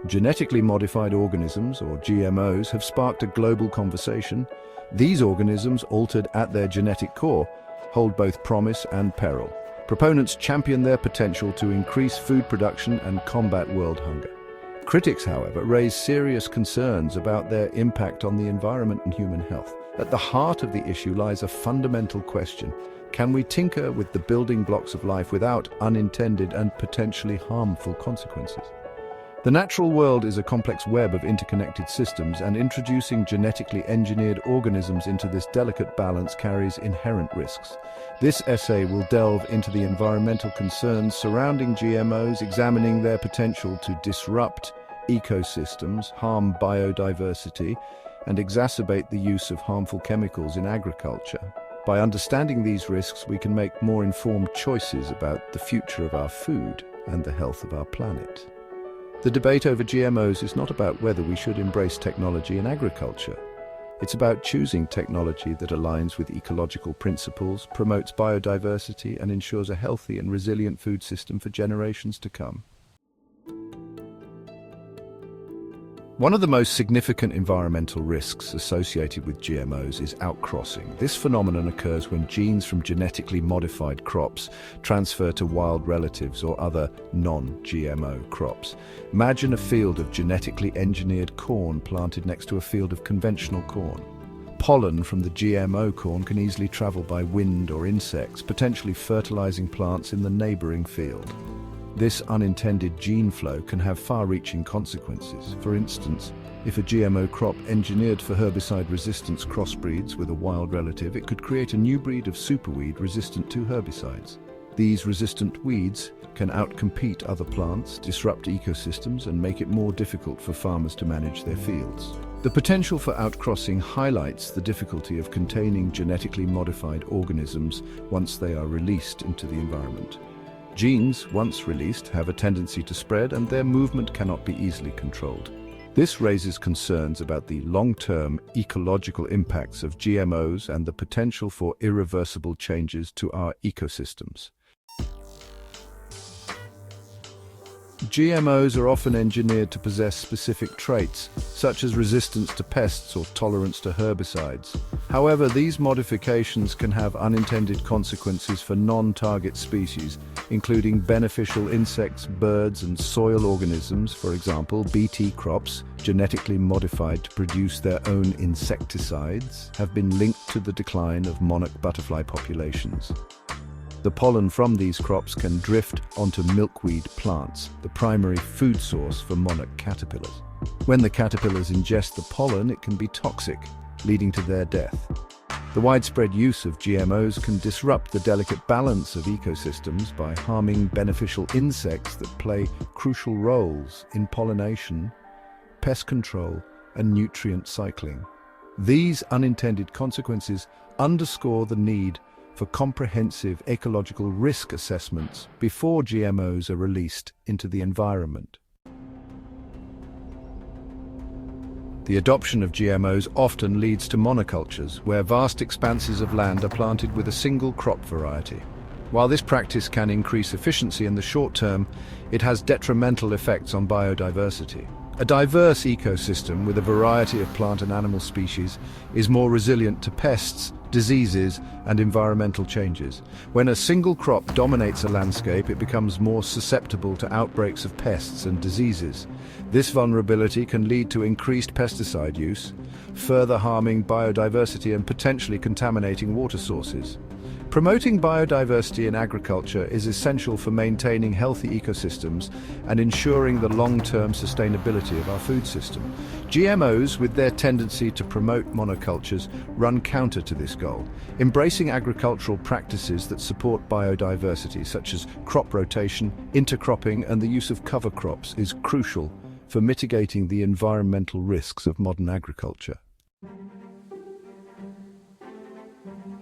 Genetically modified organisms, or GMOs, have sparked a global conversation. These organisms, altered at their genetic core, hold both promise and peril. Proponents champion their potential to increase food production and combat world hunger. Critics, however, raise serious concerns about their impact on the environment and human health. At the heart of the issue lies a fundamental question: can we tinker with the building blocks of life without unintended and potentially harmful consequences? The natural world is a complex web of interconnected systems, and introducing genetically engineered organisms into this delicate balance carries inherent risks. This essay will delve into the environmental concerns surrounding GMOs, examining their potential to disrupt ecosystems, harm biodiversity, and exacerbate the use of harmful chemicals in agriculture. By understanding these risks, we can make more informed choices about the future of our food and the health of our planet. The debate over GMOs is not about whether we should embrace technology in agriculture. It's about choosing technology that aligns with ecological principles, promotes biodiversity, and ensures a healthy and resilient food system for generations to come. One of the most significant environmental risks associated with GMOs is outcrossing. This phenomenon occurs when genes from genetically modified crops transfer to wild relatives or other non-GMO crops. Imagine a field of genetically engineered corn planted next to a field of conventional corn. Pollen from the GMO corn can easily travel by wind or insects, potentially fertilizing plants in the neighboring field. This unintended gene flow can have far-reaching consequences. For instance, if a GMO crop engineered for herbicide resistance crossbreeds with a wild relative, it could create a new breed of superweed resistant to herbicides. These resistant weeds can outcompete other plants, disrupt ecosystems, and make it more difficult for farmers to manage their fields. The potential for outcrossing highlights the difficulty of containing genetically modified organisms once they are released into the environment. Genes, once released, have a tendency to spread, and their movement cannot be easily controlled. This raises concerns about the long-term ecological impacts of GMOs and the potential for irreversible changes to our ecosystems. GMOs are often engineered to possess specific traits, such as resistance to pests or tolerance to herbicides. However, these modifications can have unintended consequences for non-target species, including beneficial insects, birds, and soil organisms. For example, Bt crops, genetically modified to produce their own insecticides, have been linked to the decline of monarch butterfly populations. The pollen from these crops can drift onto milkweed plants, the primary food source for monarch caterpillars. When the caterpillars ingest the pollen, it can be toxic, leading to their death. The widespread use of GMOs can disrupt the delicate balance of ecosystems by harming beneficial insects that play crucial roles in pollination, pest control, and nutrient cycling. These unintended consequences underscore the need for comprehensive ecological risk assessments before GMOs are released into the environment. The adoption of GMOs often leads to monocultures, where vast expanses of land are planted with a single crop variety. While this practice can increase efficiency in the short term, it has detrimental effects on biodiversity. A diverse ecosystem with a variety of plant and animal species is more resilient to pests, diseases, and environmental changes. When a single crop dominates a landscape, it becomes more susceptible to outbreaks of pests and diseases. This vulnerability can lead to increased pesticide use, further harming biodiversity and potentially contaminating water sources. Promoting biodiversity in agriculture is essential for maintaining healthy ecosystems and ensuring the long-term sustainability of our food system. GMOs, with their tendency to promote monocultures, run counter to this goal. Embracing agricultural practices that support biodiversity, such as crop rotation, intercropping, and the use of cover crops, is crucial for mitigating the environmental risks of modern agriculture.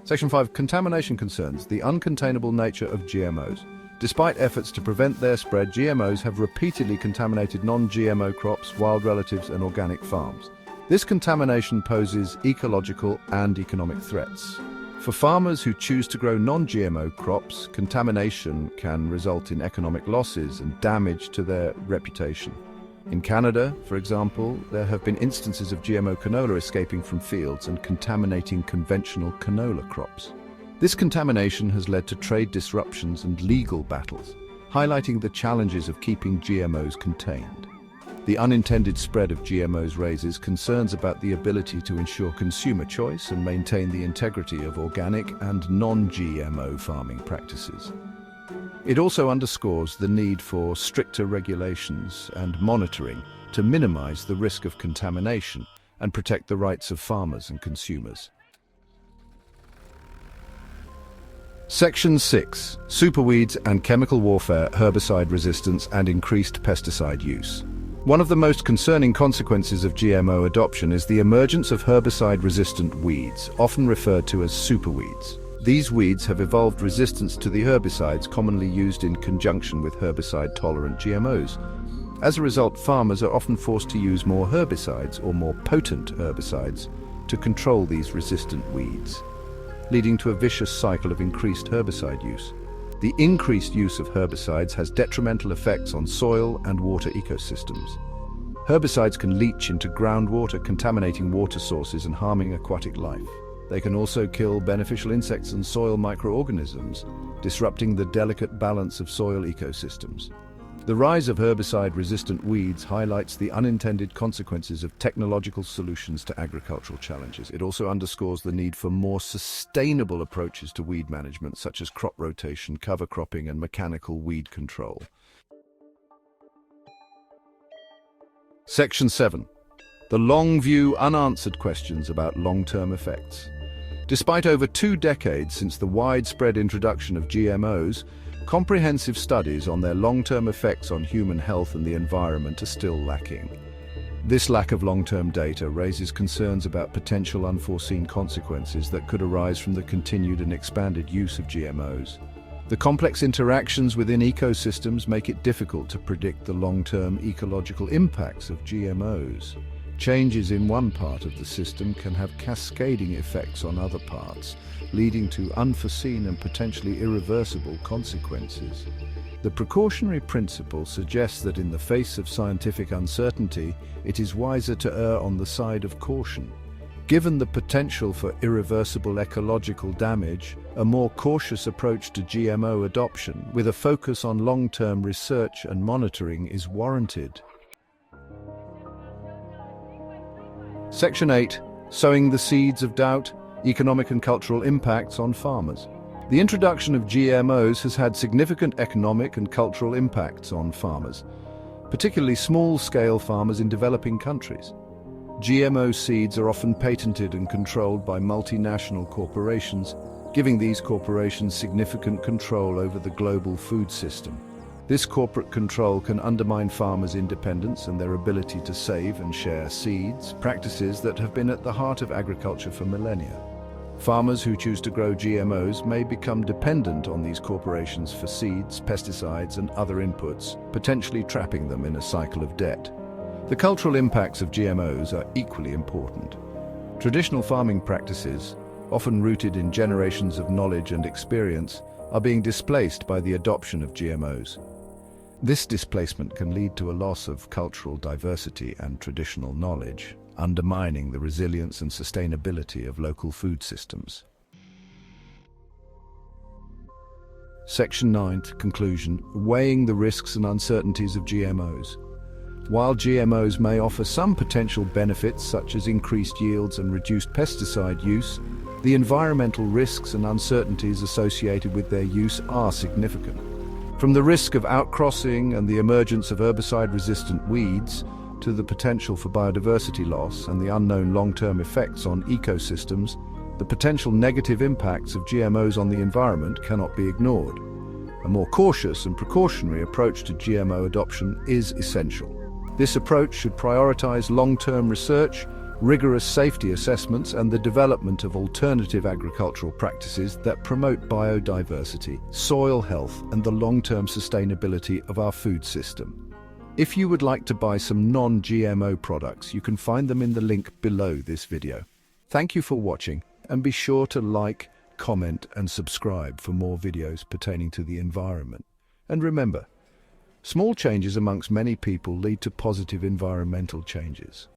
Section 5. Contamination concerns. The uncontainable nature of GMOs. Despite efforts to prevent their spread, GMOs have repeatedly contaminated non-GMO crops, wild relatives, and organic farms. This contamination poses ecological and economic threats. For farmers who choose to grow non-GMO crops, contamination can result in economic losses and damage to their reputation. In Canada, for example, there have been instances of GMO canola escaping from fields and contaminating conventional canola crops. This contamination has led to trade disruptions and legal battles, highlighting the challenges of keeping GMOs contained. The unintended spread of GMOs raises concerns about the ability to ensure consumer choice and maintain the integrity of organic and non-GMO farming practices. It also underscores the need for stricter regulations and monitoring to minimize the risk of contamination and protect the rights of farmers and consumers. Section 6. Superweeds and chemical warfare, herbicide resistance and increased pesticide use. One of the most concerning consequences of GMO adoption is the emergence of herbicide-resistant weeds, often referred to as superweeds. These weeds have evolved resistance to the herbicides commonly used in conjunction with herbicide-tolerant GMOs. As a result, farmers are often forced to use more herbicides or more potent herbicides to control these resistant weeds, leading to a vicious cycle of increased herbicide use. The increased use of herbicides has detrimental effects on soil and water ecosystems. Herbicides can leach into groundwater, contaminating water sources and harming aquatic life. They can also kill beneficial insects and soil microorganisms, disrupting the delicate balance of soil ecosystems. The rise of herbicide-resistant weeds highlights the unintended consequences of technological solutions to agricultural challenges. It also underscores the need for more sustainable approaches to weed management, such as crop rotation, cover cropping, and mechanical weed control. Section 7. The long view, unanswered questions about long-term effects. Despite over 2 decades since the widespread introduction of GMOs, comprehensive studies on their long-term effects on human health and the environment are still lacking. This lack of long-term data raises concerns about potential unforeseen consequences that could arise from the continued and expanded use of GMOs. The complex interactions within ecosystems make it difficult to predict the long-term ecological impacts of GMOs. Changes in one part of the system can have cascading effects on other parts, leading to unforeseen and potentially irreversible consequences. The precautionary principle suggests that in the face of scientific uncertainty, it is wiser to err on the side of caution. Given the potential for irreversible ecological damage, a more cautious approach to GMO adoption, with a focus on long-term research and monitoring, is warranted. Section 8. Sowing the seeds of doubt, economic and cultural impacts on farmers. The introduction of GMOs has had significant economic and cultural impacts on farmers, particularly small-scale farmers in developing countries. GMO seeds are often patented and controlled by multinational corporations, giving these corporations significant control over the global food system. This corporate control can undermine farmers' independence and their ability to save and share seeds, practices that have been at the heart of agriculture for millennia. Farmers who choose to grow GMOs may become dependent on these corporations for seeds, pesticides, and other inputs, potentially trapping them in a cycle of debt. The cultural impacts of GMOs are equally important. Traditional farming practices, often rooted in generations of knowledge and experience, are being displaced by the adoption of GMOs. This displacement can lead to a loss of cultural diversity and traditional knowledge, undermining the resilience and sustainability of local food systems. Section 9, conclusion, weighing the risks and uncertainties of GMOs. While GMOs may offer some potential benefits such as increased yields and reduced pesticide use, the environmental risks and uncertainties associated with their use are significant. From the risk of outcrossing and the emergence of herbicide-resistant weeds, to the potential for biodiversity loss and the unknown long-term effects on ecosystems, the potential negative impacts of GMOs on the environment cannot be ignored. A more cautious and precautionary approach to GMO adoption is essential. This approach should prioritize long-term research, rigorous safety assessments, and the development of alternative agricultural practices that promote biodiversity, soil health, and the long-term sustainability of our food system. If you would like to buy some non-GMO products, you can find them in the link below this video. Thank you for watching, and be sure to like, comment, and subscribe for more videos pertaining to the environment. And remember, Small changes amongst many people lead to positive environmental changes.